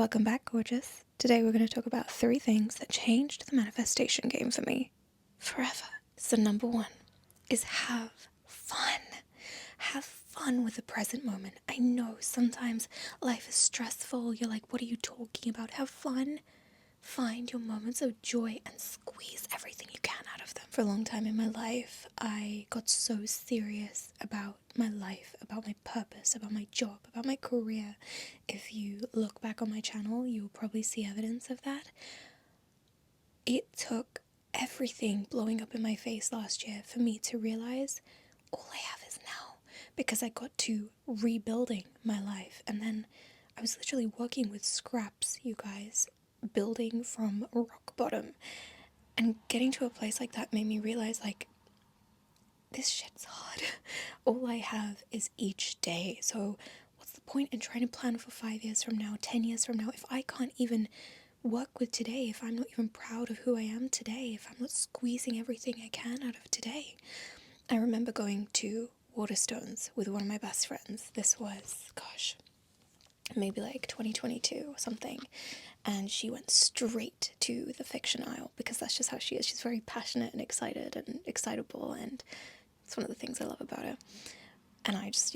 Welcome back, gorgeous. Today we're going to talk about 3 things that changed the manifestation game for me forever. So number 1 is have fun. Have fun with the present moment. I know sometimes life is stressful. You're like, what are you talking about? Have fun. Find your moments of joy and squeeze everything you can out of them. For a long time in my life, I got so serious about my life, about my purpose, about my job, about my career. If you look back on my channel, you'll probably see evidence of that. It took everything blowing up in my face last year for me to realize all I have is now, because I got to rebuilding my life. And then I was literally working with scraps, you guys, building from rock bottom, and getting to a place like that made me realize, like, this shit's hard. All I have is each day. So what's the point in trying to plan for 5 years from now, 10 years from now, if I can't even work with today, if I'm not even proud of who I am today, if I'm not squeezing everything I can out of today? I remember going to Waterstones with one of my best friends. This was, gosh, maybe like 2022 or something, and she went straight to the fiction aisle because that's just how she is. She's very passionate and excited and excitable, and it's one of the things I love about her. And I just,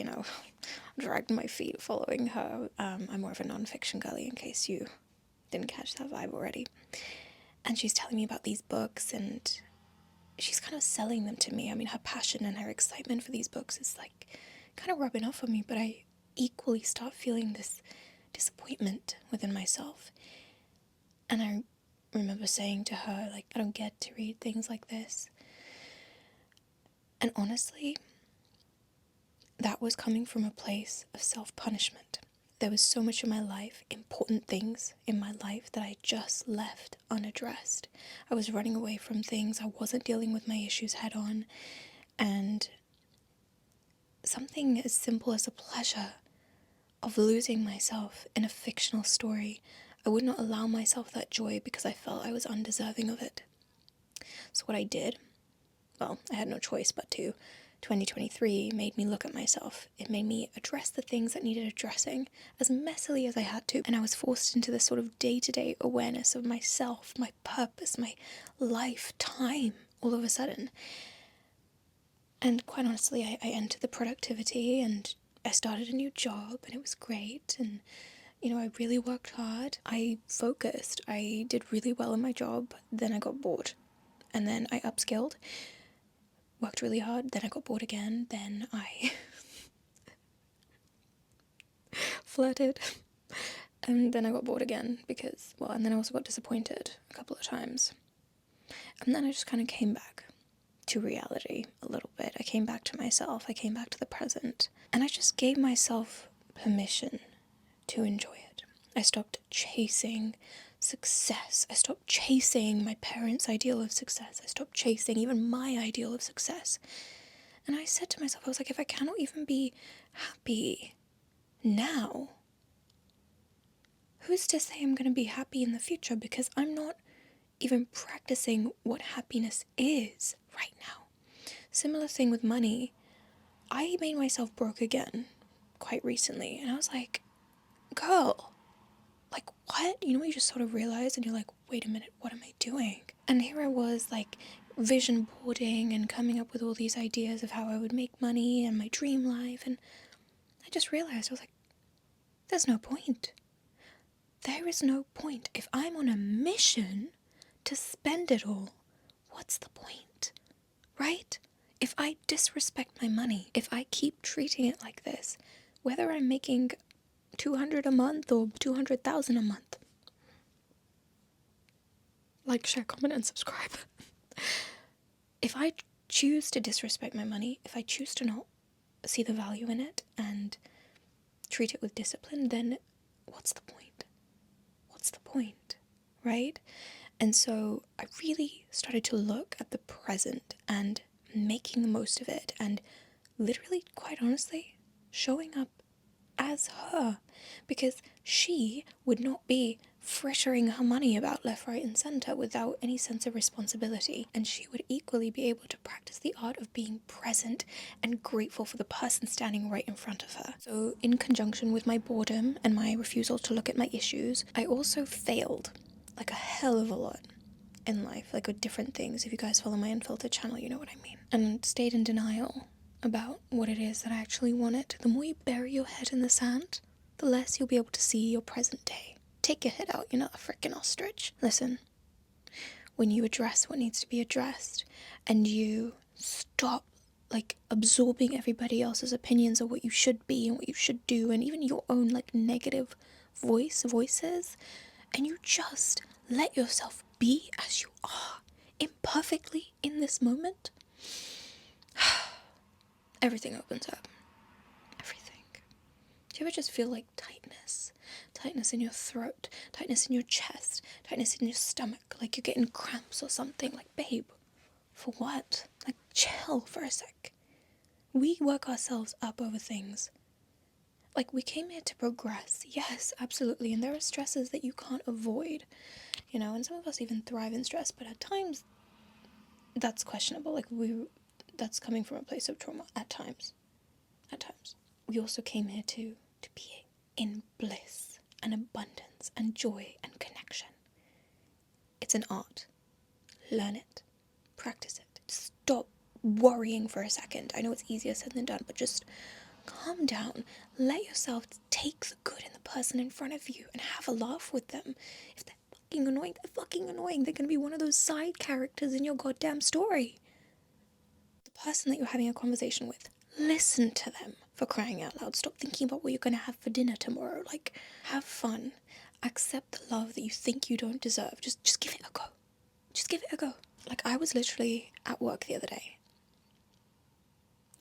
dragged my feet following her. I'm more of a non-fiction girly, in case you didn't catch that vibe already. And she's telling me about these books, and she's kind of selling them to me. I mean, her passion and her excitement for these books is like kind of rubbing off on me, but I equally start feeling this disappointment within myself. And I remember saying to her, like, I don't get to read things like this. And honestly, that was coming from a place of self-punishment. There was so much in my life, important things in my life, that I just left unaddressed. I was running away from things. I wasn't dealing with my issues head on. And something as simple as the pleasure of losing myself in a fictional story, I would not allow myself that joy because I felt I was undeserving of it. So what I did, well, I had no choice but to. 2023 made me look at myself. It made me address the things that needed addressing as messily as I had to. And I was forced into this sort of day-to-day awareness of myself, my purpose, my life, time, all of a sudden. And quite honestly, I entered the productivity, and I started a new job, and it was great. And, I really worked hard. I focused. I did really well in my job. Then I got bored. And then I upskilled, worked really hard. Then I got bored again. Then I flirted. And then I got bored again because, and then I also got disappointed a couple of times. And then I just kind of came back to reality a little bit. I came back to myself. I came back to the present. And I just gave myself permission to enjoy it. I stopped chasing success. I stopped chasing my parents' ideal of success. I stopped chasing even my ideal of success. And I said to myself, I was like, if I cannot even be happy now, who's to say I'm going to be happy in the future? Because I'm not even practicing what happiness is right now. Similar thing with money. I made myself broke again quite recently, and I was like, girl, like, what? You know what you just sort of realize, and you're like, wait a minute, what am I doing? And here I was, like, vision boarding and coming up with all these ideas of how I would make money and my dream life, and I just realized, I was like, there's no point. There is no point. If I'm on a mission to spend it all, what's the point, right? If I disrespect my money, if I keep treating it like this, whether I'm making 200 a month or 200,000 a month, like, share, comment, and subscribe. If I choose to disrespect my money, if I choose to not see the value in it and treat it with discipline, then what's the point? What's the point, right? And so I really started to look at the present and making the most of it, and literally, quite honestly, showing up as her, because she would not be frittering her money about left, right, and centre without any sense of responsibility. And she would equally be able to practice the art of being present and grateful for the person standing right in front of her. So, in conjunction with my boredom and my refusal to look at my issues, I also failed like a hell of a lot in life, like with different things. If you guys follow my Unfiltered channel, you know what I mean. And stayed in denial about what it is that I actually wanted. The more you bury your head in the sand, the less you'll be able to see your present day. Take your head out, you're not a freaking ostrich. Listen, when you address what needs to be addressed and you stop like absorbing everybody else's opinions of what you should be and what you should do, and even your own like negative voices, and you just let yourself be as you are, imperfectly in this moment, everything opens up. Everything. Do you ever just feel like tightness? Tightness in your throat, tightness in your chest, tightness in your stomach, like you're getting cramps or something. Like, babe, for what? Like, chill for a sec. We work ourselves up over things. Like, we came here to progress, yes, absolutely, and there are stresses that you can't avoid, you know, and some of us even thrive in stress, but at times that's questionable. Like, that's coming from a place of trauma at times. We also came here to be in bliss and abundance and joy and connection. It's an art. Learn it. Practice it. Stop worrying for a second. I know it's easier said than done, but just calm down. Let yourself take the good in the person in front of you and have a laugh with them. If they're fucking annoying, they're fucking annoying. They're gonna be one of those side characters in your goddamn story. The person that you're having a conversation with, listen to them, for crying out loud. Stop thinking about what you're gonna have for dinner tomorrow. Like, have fun. Accept the love that you think you don't deserve. Just give it a go. Just give it a go. Like, I was literally at work the other day.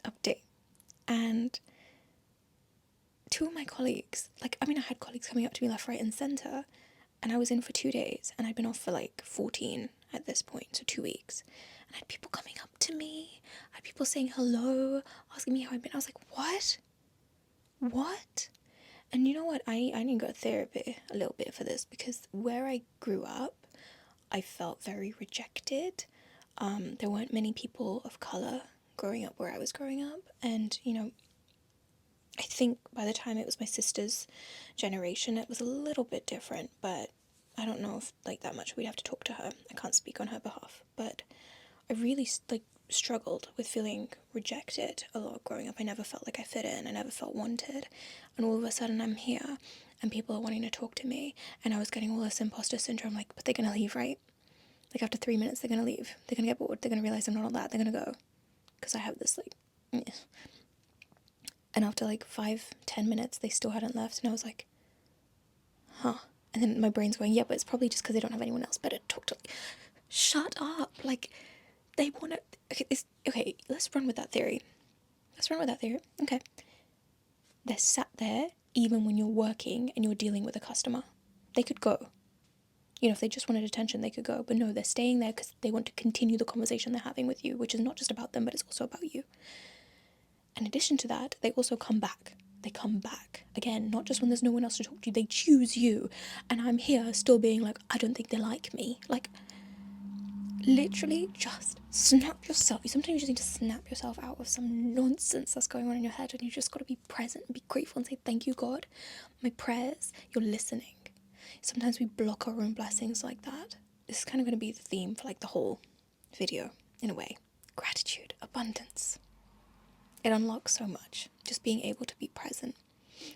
Update. And two of my colleagues, I had colleagues coming up to me left, right, and centre, and I was in for 2 days, and I'd been off for like 14 at this point, so 2 weeks. And I had people coming up to me, I had people saying hello, asking me how I'd been. I was like, what? What? And you know what? I need to go to therapy a little bit for this, because where I grew up, I felt very rejected. There weren't many people of colour growing up where I was growing up, and, you know, I think by the time it was my sister's generation, it was a little bit different, but I don't know if, like, that much. We'd have to talk to her. I can't speak on her behalf, but I really, struggled with feeling rejected a lot growing up. I never felt like I fit in. I never felt wanted. And all of a sudden I'm here and people are wanting to talk to me, and I was getting all this imposter syndrome, like, but they're going to leave, right? Like, after 3 minutes, they're going to leave. They're going to get bored. They're going to realize I'm not all that. They're going to go. Because I have this, yeah. And after 5-10 minutes, they still hadn't left. And I was like, huh. And then my brain's going, yeah, but it's probably just because they don't have anyone else better to talk to. Shut up. Like, they want to... Okay, let's run with that theory. Okay. They're sat there even when you're working and you're dealing with a customer. They could go. You know, if they just wanted attention, they could go. But no, they're staying there because they want to continue the conversation they're having with you, which is not just about them, but it's also about you. In addition to that, they also come back. They come back. Again, not just when there's no one else to talk to. They choose you. And I'm here still being like, I don't think they like me. Like, literally just snap yourself. Sometimes you just need to snap yourself out of some nonsense that's going on in your head, and you just got to be present and be grateful and say, thank you, God. My prayers, you're listening. Sometimes we block our own blessings like that. This is kind of going to be the theme for the whole video, in a way. Gratitude, abundance. It unlocks so much, just being able to be present.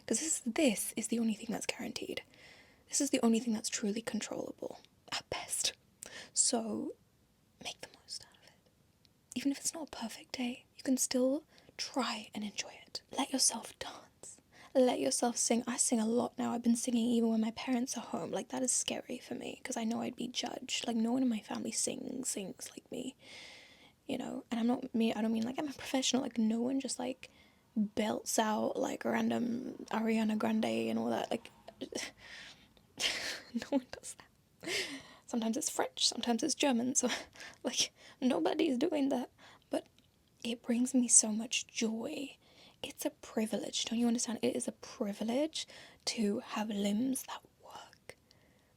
Because this is the only thing that's guaranteed. This is the only thing that's truly controllable, at best. So, make the most out of it. Even if it's not a perfect day, you can still try and enjoy it. Let yourself dance. Let yourself sing. I sing a lot now. I've been singing even when my parents are home. That is scary for me, because I know I'd be judged. No one in my family sings like me. You know, and I don't mean I'm a professional. No one just belts out random Ariana Grande and all that. No one does that. Sometimes it's French, sometimes it's German, so nobody's doing that. But it brings me so much joy. It's a privilege, don't you understand? It is a privilege to have limbs that work.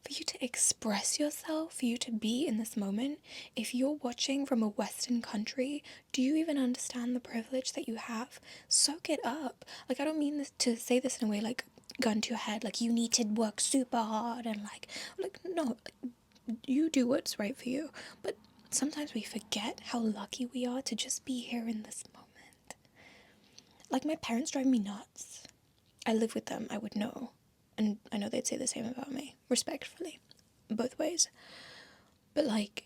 For for you to express yourself, for you to be in this moment, if you're watching from a Western country, do you even understand the privilege that you have? Soak it up. Like, I don't mean this to say this in a way like gun to your head, like you need to work super hard and like no, you do what's right for you. But sometimes we forget how lucky we are to just be here in this moment. Like, my parents drive me nuts. I live with them, I would know. And I know they'd say the same about me, respectfully, both ways. But like,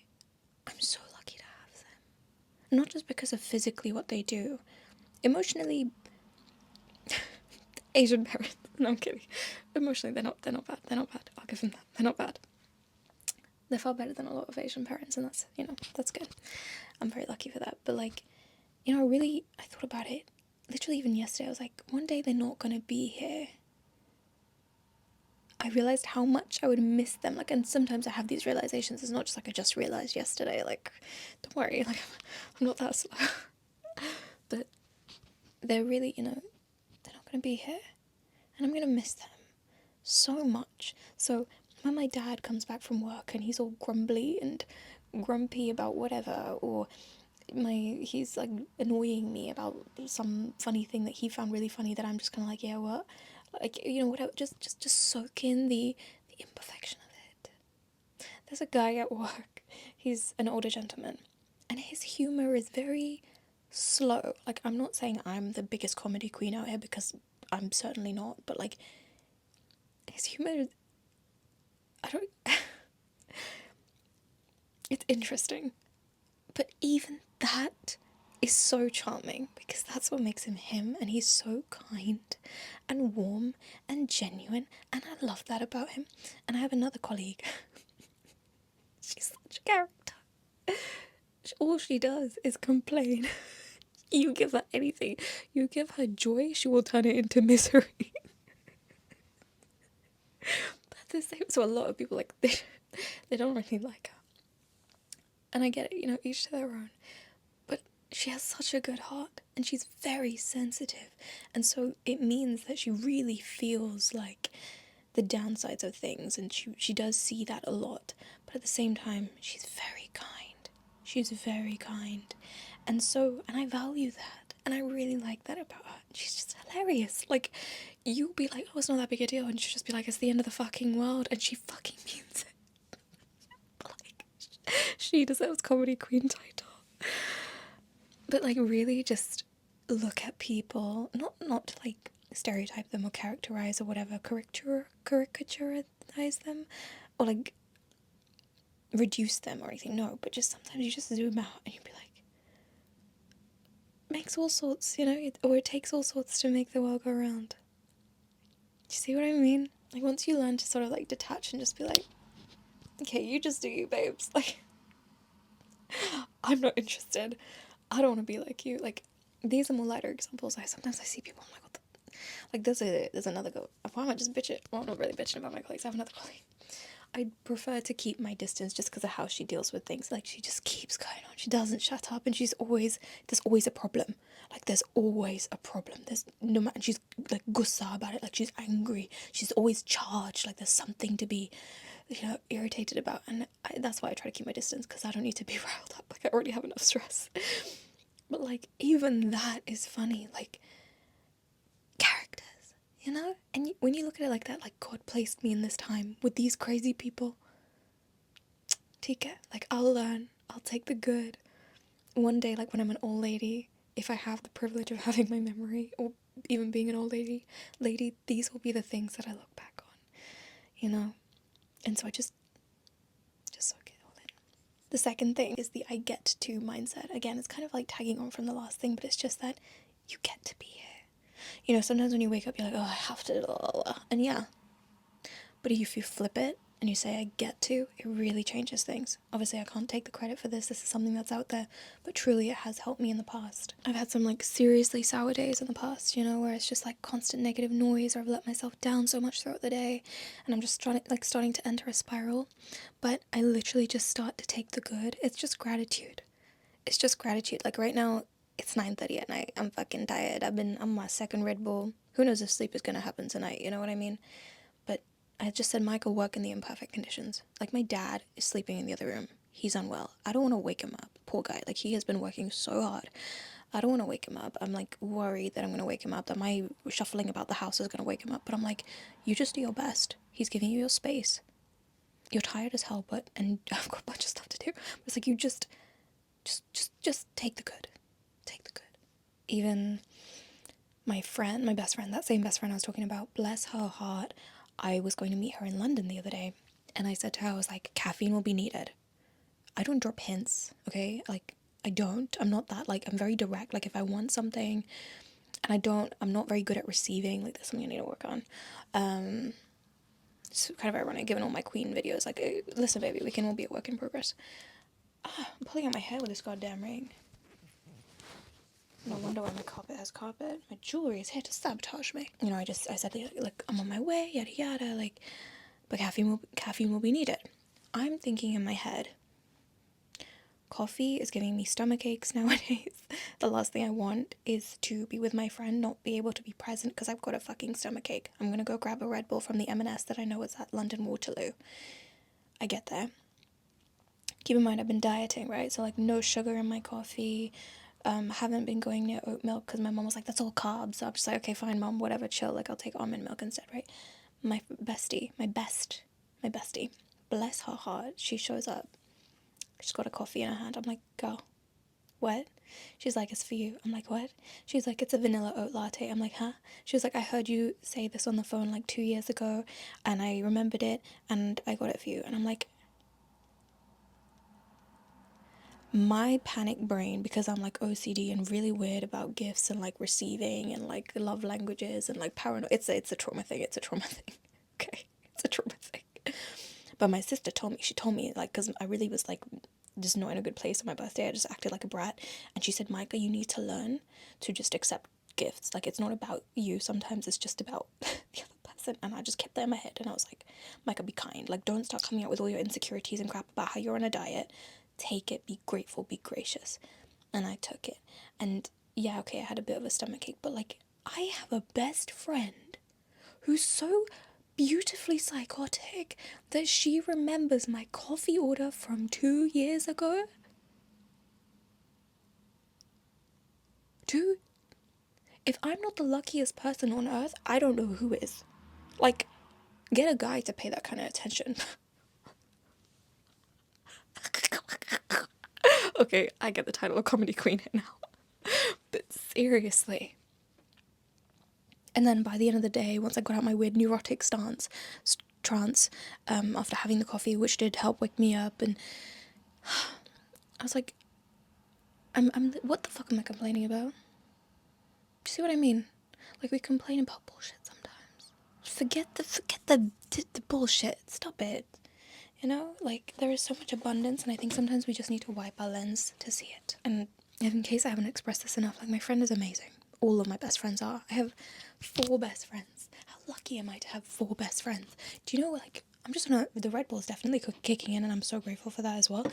I'm so lucky to have them. Not just because of physically what they do, emotionally, Asian parents. No, I'm kidding. Emotionally, they're not bad. They're not bad. I'll give them that. They're not bad. They're far better than a lot of Asian parents, and that's, that's good. I'm very lucky for that. But like, I thought about it. Literally, even yesterday, I was like, one day they're not gonna be here. I realized how much I would miss them. Like, and sometimes I have these realizations. It's not just like I just realized yesterday. Like, don't worry. Like, I'm not that slow. But they're really, they're not gonna be here, and I'm gonna miss them so much. So when my dad comes back from work and he's all grumbly and grumpy about whatever, or he's like annoying me about some funny thing that he found really funny that I'm just kind of like, yeah, what, like, whatever, just soak in the imperfection of it. There's a guy at work, he's an older gentleman, and his humor is very slow. Like, I'm not saying I'm the biggest comedy queen out here, because I'm certainly not, but like, his humor, I don't it's interesting. But even that is so charming, because that's what makes him him, and he's so kind and warm and genuine, and I love that about him. And I have another colleague. She's such a character. All she does is complain. You give her anything. You give her joy, she will turn it into misery. That's the same. So a lot of people, like, they don't really like her. And I get it, each to their own. But she has such a good heart, and she's very sensitive. And so it means that she really feels like the downsides of things, and she does see that a lot. But at the same time, she's very kind. She's very kind. And I value that. And I really like that about her. She's just hilarious. Like, you'll be like, oh, it's not that big a deal. And she'll just be like, it's the end of the fucking world. And she fucking means it. Like, she deserves comedy queen title. But like, really just look at people, not to like stereotype them or characterize or whatever, caricaturize them, or like reduce them or anything. No, but just sometimes you just zoom out and you'd be like, makes all sorts, or it takes all sorts to make the world go round. Do you see what I mean? Like, once you learn to sort of like detach and just be like, okay, you just do you, babes. Like, I'm not interested. I don't want to be like you. Like, these are more lighter examples. Sometimes I see people, I'm like, what the... Like, there's another go. Why am I just bitching? Well, I'm not really bitching about my colleagues. I have another colleague. I prefer to keep my distance just because of how she deals with things. Like, she just keeps going on. She doesn't shut up, and there's always a problem. Like, there's always a problem. There's no matter, she's like gussa about it. Like, she's angry. She's always charged. Like, there's something to be, irritated about. And that's why I try to keep my distance, because I don't need to be riled up. Like, I already have enough stress. But like, even that is funny. Like, characters. And when you look at it like that, like, God placed me in this time with these crazy people. Take it. Like, I'll learn. I'll take the good. One day, like, when I'm an old lady, if I have the privilege of having my memory, or even being an old lady, these will be the things that I look back on, And so I just soak it all in. The second thing is the I get to mindset. Again, it's kind of like tagging on from the last thing, but it's just that you get to be here. Sometimes when you wake up, you're like, oh, I have to, blah, blah, blah. And yeah. But if you flip it and you say, I get to, it really changes things. Obviously, I can't take the credit for this. This is something that's out there. But truly, it has helped me in the past. I've had some, like, seriously sour days in the past, where it's just, like, constant negative noise, or I've let myself down so much throughout the day. And I'm just starting to enter a spiral. But I literally just start to take the good. It's just gratitude. It's just gratitude. Like, right now, it's 9:30 at night. I'm fucking tired. I'm on my second Red Bull. Who knows if sleep is gonna happen tonight, you know what I mean? But I just said, Michael, work in the imperfect conditions. Like, my dad is sleeping in the other room. He's unwell. I don't want to wake him up. Poor guy. Like, he has been working so hard. I don't want to wake him up. I'm like worried that I'm going to wake him up, that my shuffling about the house is going to wake him up. But I'm like, you just do your best. He's giving you your space. You're tired as hell, and I've got a bunch of stuff to do. But it's like, you just take the good. Take the good. Even my friend, my best friend, that same best friend I was talking about, bless her heart, I was going to meet her in London the other day, and I said to her, I was like, caffeine will be needed. I don't drop hints, okay? Like, I don't. I'm not that, like, I'm very direct. Like, if I want something, and I'm not very good at receiving, like, that's something I need to work on. It's kind of ironic, given all my Queen videos. Like, listen, baby, we can all be a work in progress. I'm pulling out my hair with this goddamn ring. No wonder why my carpet has carpet. My jewelry is here to sabotage me. You know, I said, like, I'm on my way, yada yada, like, but caffeine will be needed. I'm thinking in my head, coffee is giving me stomach aches nowadays. The last thing I want is to be with my friend, not be able to be present because I've got a fucking stomach ache. I'm gonna go grab a Red Bull from the M&S that I know is at London Waterloo. I get there. Keep in mind, I've been dieting, right? So, like, no sugar in my coffee. Haven't been going near oat milk because my mom was like, that's all carbs. So I'm just like, okay, fine, mom, whatever, chill. Like, I'll take almond milk instead, right? My bestie, bless her heart, she shows up. She's got a coffee in her hand. I'm like, girl, what? She's like, it's for you. I'm like, what? She's like, it's a vanilla oat latte. I'm like, huh? She was like, I heard you say this on the phone like 2 years ago, and I remembered it, and I got it for you. And I'm like, my panic brain, because I'm like OCD and really weird about gifts and like receiving and like love languages and like paranoid, it's a trauma thing. Okay, it's a trauma thing. But my sister told me like, because I really was like just not in a good place on my birthday. I just acted like a brat, and she said, Micah, you need to learn to just accept gifts. Like, it's not about you, sometimes it's just about the other person. And I just kept that in my head, and I was like, Micah, be kind. Like, don't start coming out with all your insecurities and crap about how you're on a diet. Take it, be grateful, be gracious. And I took it, and yeah, okay, I had a bit of a stomach ache, but like, I have a best friend who's so beautifully psychotic that she remembers my coffee order from 2 years ago. If I'm not the luckiest person on earth, I don't know who is. Like, get a guy to pay that kind of attention. Okay, I get the title of comedy queen here now. But seriously. And then by the end of the day, once I got out my weird neurotic trance, after having the coffee, which did help wake me up, and I was like, what the fuck am I complaining about? Do you see what I mean? Like, we complain about bullshit sometimes. Forget the bullshit. Stop it. You know, like, there is so much abundance, and I think sometimes we just need to wipe our lens to see it. And in case I haven't expressed this enough, like, my friend is amazing. All of my best friends are. I have 4 best friends. How lucky am I to have 4 best friends? Do you know, like, I'm just gonna, the Red Bull is definitely kicking in, and I'm so grateful for that as well.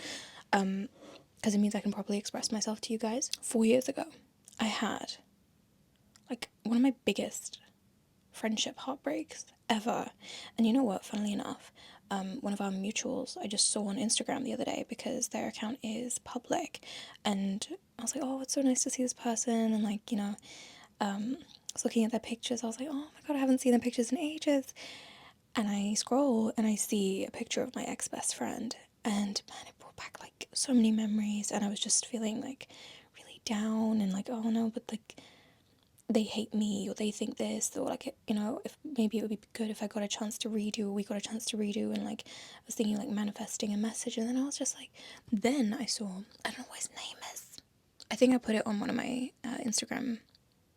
Because it means I can properly express myself to you guys. 4 years ago, I had, like, one of my biggest friendship heartbreaks ever. And you know what, funnily enough, one of our mutuals I just saw on Instagram the other day, because their account is public, and I was like, oh, it's so nice to see this person, and like, you know, I was looking at their pictures. I was like, oh my god, I haven't seen their pictures in ages. And I scroll and I see a picture of my ex-best friend, and man, it brought back like so many memories, and I was just feeling like really down and like, oh no, but like, they hate me, or they think this, or like, you know, if maybe it would be good if I got a chance to redo, or we got a chance to redo. And like, I was thinking like manifesting a message, and then I was just like, then I saw, I don't know what his name is, I think I put it on one of my Instagram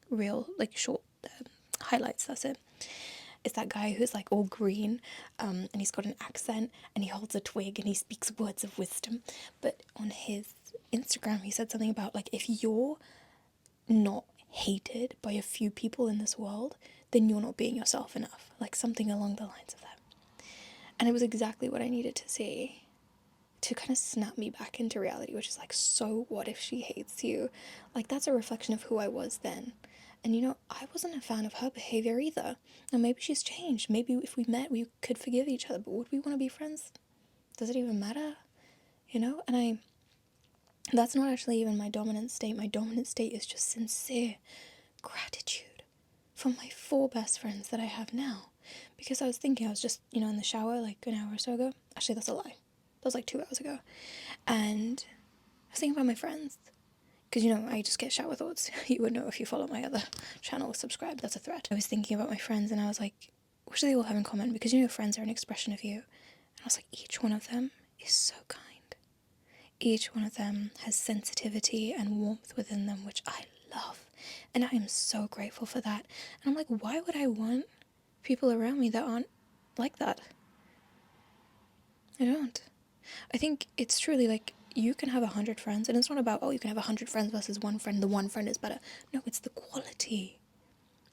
reel, like, short highlights, that's it. It's that guy who's like all green, and he's got an accent, and he holds a twig, and he speaks words of wisdom. But on his Instagram, he said something about like, if you're not hated by a few people in this world, then you're not being yourself enough. Like, something along the lines of that. And it was exactly what I needed to see to kind of snap me back into reality, which is like, so what if she hates you? Like, that's a reflection of who I was then. And I wasn't a fan of her behavior either. And maybe she's changed. Maybe if we met, we could forgive each other. But would we want to be friends? Does it even matter? And that's not actually even my dominant state. My dominant state is just sincere gratitude for my 4 best friends that I have now. Because I was thinking, I was just, in the shower like an hour or so ago. Actually, that's a lie. That was like 2 hours ago. And I was thinking about my friends. Because, I just get shower thoughts. You would know if you follow my other channel, subscribe, that's a threat. I was thinking about my friends and I was like, what do they all have in common? Because, friends are an expression of you. And I was like, each one of them is so kind. Each one of them has sensitivity and warmth within them, which I love. And I am so grateful for that. And I'm like, why would I want people around me that aren't like that? I don't. I think it's truly like, you can have 100 friends, and it's not about, you can have 100 friends versus one friend, the one friend is better. No, it's the quality.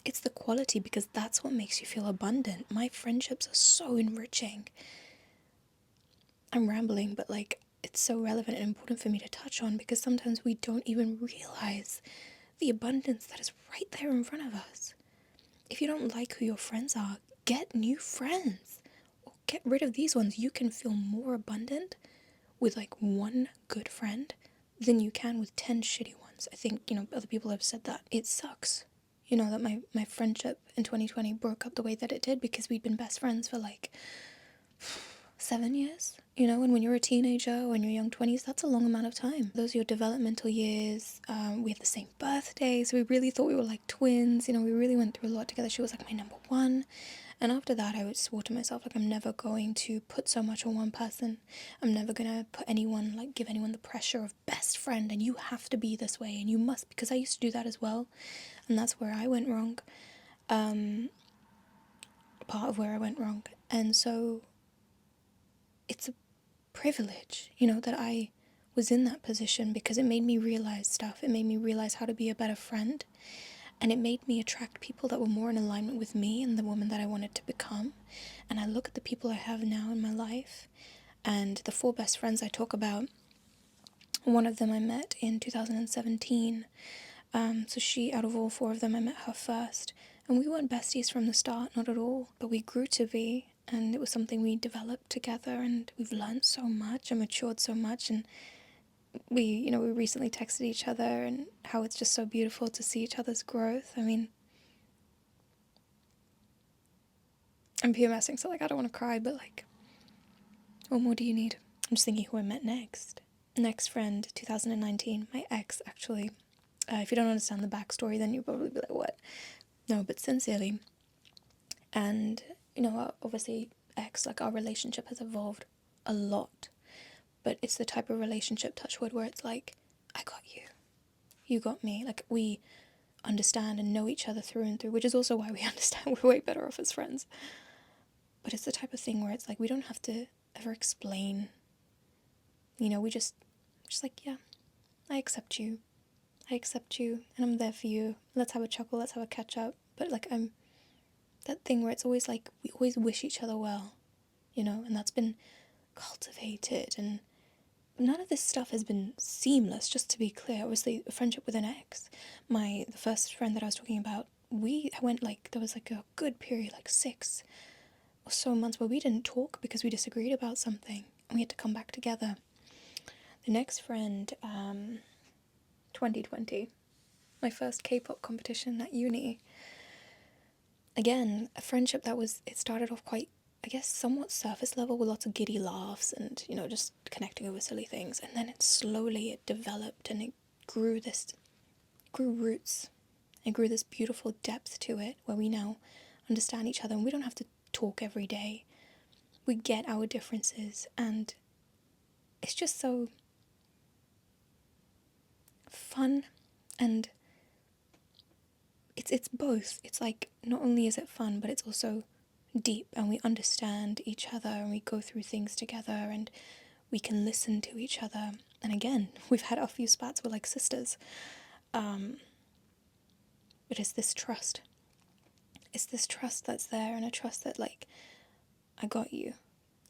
It's the quality, because that's what makes you feel abundant. My friendships are so enriching. I'm rambling, but it's so relevant and important for me to touch on, because sometimes we don't even realize the abundance that is right there in front of us. If you don't like who your friends are, get new friends. Or get rid of these ones. You can feel more abundant with one good friend than you can with 10 shitty ones. I think, other people have said that. It sucks, that my friendship in 2020 broke up the way that it did, because we'd been best friends for 7 years. And when you're a teenager or in your young 20s, that's a long amount of time. Those are your developmental years. We had the same birthday, so we really thought we were like twins. We really went through a lot together. She was like my number one. And after that, I swore to myself, I'm never going to put so much on one person. I'm never going to put anyone, give anyone the pressure of best friend, and you have to be this way, and you must, because I used to do that as well. And that's where I went wrong. Part of where I went wrong. And so it's a privilege, that I was in that position, because it made me realize stuff. It made me realize how to be a better friend. And it made me attract people that were more in alignment with me and the woman that I wanted to become. And I look at the people I have now in my life, and the 4 best friends I talk about, one of them I met in 2017. So she, out of all 4 of them, I met her first. And we weren't besties from the start, not at all. But we grew to be, and it was something we developed together, and we've learned so much and matured so much. And we recently texted each other, and how it's just so beautiful to see each other's growth. I mean, I'm PMSing, so I don't want to cry, but what more do you need? I'm just thinking who I met next. Next friend, 2019, my ex, actually. If you don't understand the backstory, then you'll probably be like, what? No, but sincerely. And, obviously, ex, our relationship has evolved a lot. But it's the type of relationship, touch wood, where it's I got you. You got me. We understand and know each other through and through, which is also why we understand we're way better off as friends. But it's the type of thing where it's we don't have to ever explain. We just yeah, I accept you. I accept you, and I'm there for you. Let's have a chuckle, let's have a catch up. But I'm that thing where it's always we always wish each other well, and that's been cultivated, and none of this stuff has been seamless, just to be clear. Obviously, a friendship with an ex, the first friend that I was talking about, we went there was a good period, 6 or so months where we didn't talk because we disagreed about something, and we had to come back together. The next friend, 2020, my first K-pop competition at uni. Again, a friendship it started off quite, I guess, somewhat surface level, with lots of giddy laughs and, just connecting over silly things. And then it developed, and it grew roots. It grew this beautiful depth to it, where we now understand each other, and we don't have to talk every day. We get our differences, and it's just so fun, and it's both. It's not only is it fun, but it's also deep, and we understand each other, and we go through things together, and we can listen to each other. And again, we've had a few spats, we're like sisters. But it's this trust. It's this trust that's there, and a trust that I got you,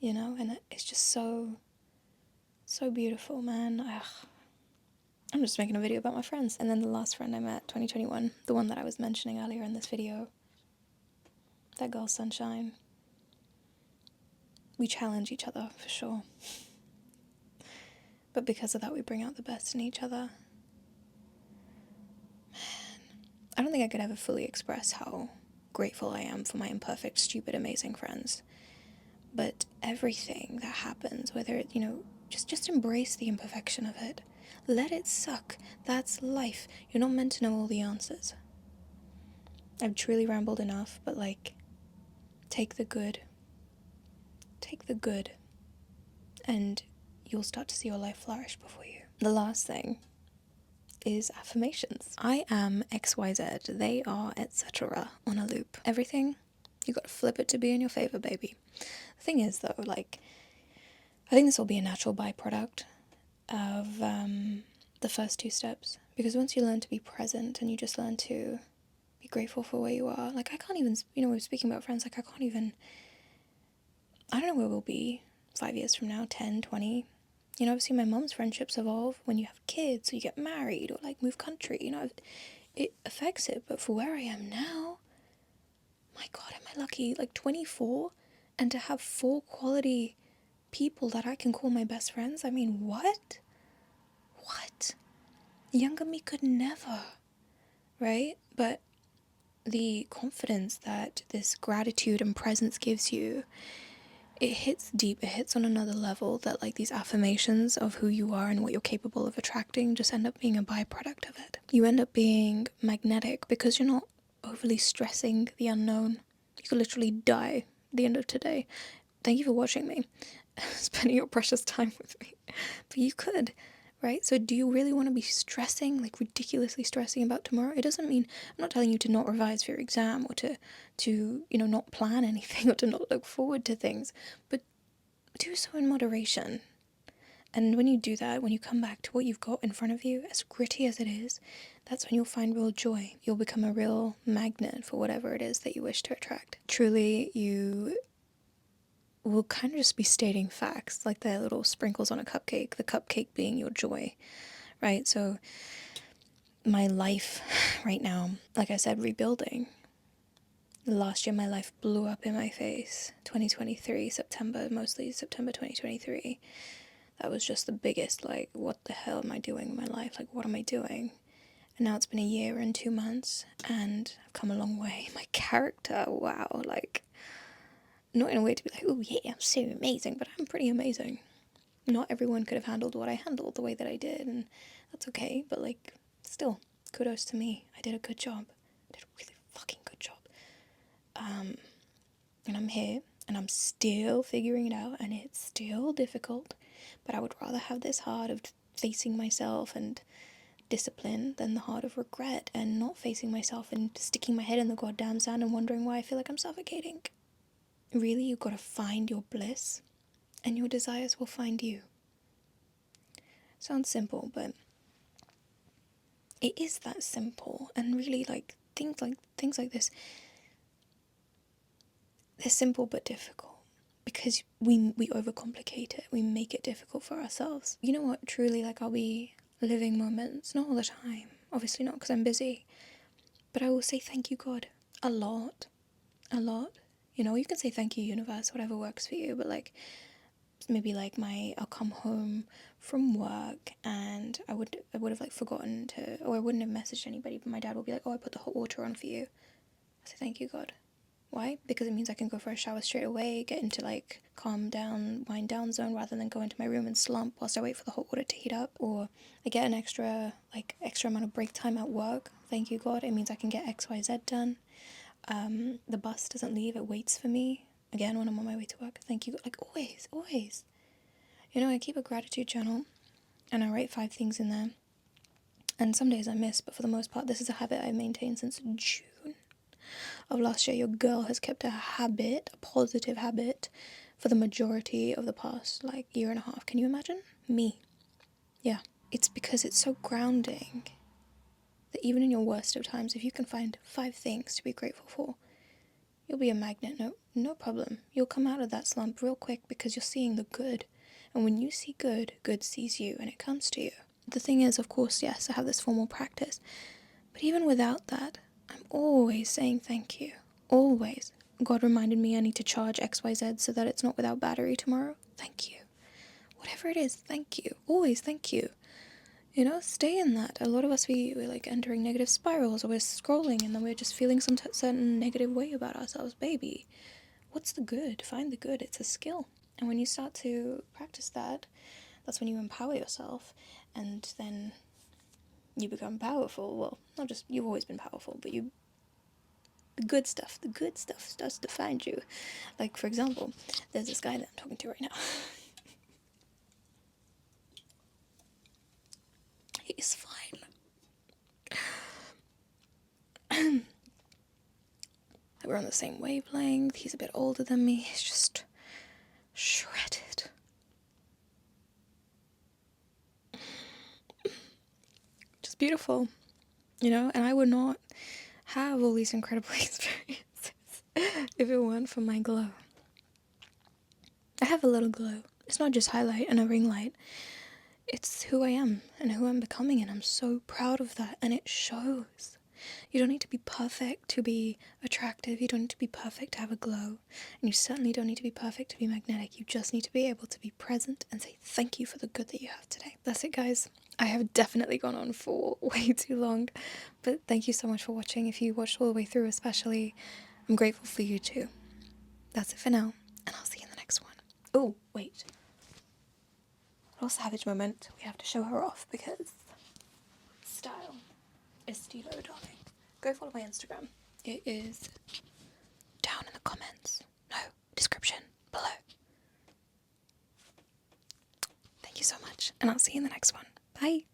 and it's just so beautiful, man. Ugh. I'm just making a video about my friends. And then the last friend I met, 2021, the one that I was mentioning earlier in this video, that girl Sunshine. We challenge each other, for sure. But because of that, we bring out the best in each other. Man, I don't think I could ever fully express how grateful I am for my imperfect, stupid, amazing friends. But everything that happens, whether it, just embrace the imperfection of it. Let it suck. That's life. You're not meant to know all the answers. I've truly rambled enough, but take the good. Take the good, and you'll start to see your life flourish before you. The last thing is affirmations. I am XYZ, they are etc. on a loop. Everything, you gotta flip it to be in your favor, baby. The thing is, though, I think this will be a natural byproduct of the first two steps. Because once you learn to be present and you just learn to be grateful for where you are, I can't even, we're speaking about friends, I don't know where we'll be 5 years from now, 10, 20. I've seen my mum's friendships evolve when you have kids, or you get married, or move country, it affects it. But for where I am now, my God, am I lucky? 24, and to have 4 quality people that I can call my best friends. I mean, what? Younger me could never, right? But the confidence that this gratitude and presence gives you, it hits deep, it hits on another level, that these affirmations of who you are and what you're capable of attracting just end up being a byproduct of it. You end up being magnetic because you're not overly stressing the unknown. You could literally die at the end of today. Thank you for watching me, spending your precious time with me. But you could, right? So do you really want to be stressing, ridiculously stressing about tomorrow? It doesn't mean, I'm not telling you to not revise for your exam, or to not plan anything, or to not look forward to things, but do so in moderation. And when you do that, when you come back to what you've got in front of you, as gritty as it is, that's when you'll find real joy. You'll become a real magnet for whatever it is that you wish to attract. Truly, you will kind of just be stating facts, like the little sprinkles on a cupcake, the cupcake being your joy, right? So my life right now, like I said, rebuilding. Last year my life blew up in my face. 2023, mostly September 2023. That was just the biggest, what the hell am I doing in my life? What am I doing? And now it's been a year and 2 months, and I've come a long way. My character, wow, not in a way to be oh yeah, I'm so amazing, but I'm pretty amazing. Not everyone could have handled what I handled the way that I did, and that's okay, but still, kudos to me. I did a good job. I did a really fucking good job. And I'm here, and I'm still figuring it out, and it's still difficult, but I would rather have this heart of facing myself and discipline than the heart of regret and not facing myself and sticking my head in the goddamn sand and wondering why I feel like I'm suffocating. Really, you've got to find your bliss, and your desires will find you. Sounds simple, but it is that simple. And really, things like this, they're simple but difficult because we overcomplicate it. We make it difficult for ourselves. You know what? Truly, I'll be living moments, not all the time, obviously not because I'm busy, but I will say thank you, God, a lot. You can say thank you, universe, whatever works for you, but maybe I'll come home from work and I would have forgotten to, or I wouldn't have messaged anybody, but my dad will be oh, I put the hot water on for you. I say thank you, God. Why? Because it means I can go for a shower straight away, get into calm down, wind down zone, rather than go into my room and slump whilst I wait for the hot water to heat up. Or I get an extra amount of break time at work. Thank you, God. It means I can get XYZ done. The bus doesn't leave, it waits for me. Again, when I'm on my way to work. Thank you, God. Always. I keep a gratitude journal and I write 5 things in there. And some days I miss, but for the most part, this is a habit I've maintained since June of last year. Your girl has kept a positive habit, for the majority of the past, year and a half. Can you imagine? Me. Yeah. It's because it's so grounding that even in your worst of times, if you can find 5 things to be grateful for, you'll be a magnet, no problem. You'll come out of that slump real quick because you're seeing the good. And when you see good, good sees you and it comes to you. the thing is, of course, yes, I have this formal practice, but even without that, I'm always saying thank you. Always. God reminded me I need to charge XYZ so that it's not without battery tomorrow. Thank you. Whatever it is, thank you. Always thank you. You know, stay in that. A lot of us, we're like entering negative spirals, or we're scrolling and then we're just feeling some certain negative way about ourselves. Baby, what's the good? Find the good. It's a skill. And when you start to practice that, that's when you empower yourself, and then you become powerful. Well, not just, you've always been powerful, but the good stuff starts to find you. Like, for example, there's this guy that I'm talking to right now. He's fine. We're on the same wavelength. He's a bit older than me. He's just shredded. Just beautiful, you know? And I would not have all these incredible experiences if it weren't for my glow. I have a little glow. It's not just highlight and a ring light. It's who I am and who I'm becoming, and I'm so proud of that, and it shows. You don't need to be perfect to be attractive. You don't need to be perfect to have a glow. And you certainly don't need to be perfect to be magnetic. You just need to be able to be present and say thank you for the good that you have today. That's it, guys. I have definitely gone on for way too long, but thank you so much for watching. If you watched all the way through especially, I'm grateful for you too. That's it for now, and I'll see you in the next one. Oh, wait. Little savage moment. We have to show her off because style is Stilo, darling. Go follow my Instagram. It is down in the comments. No, description below. Thank you so much, and I'll see you in the next one. Bye.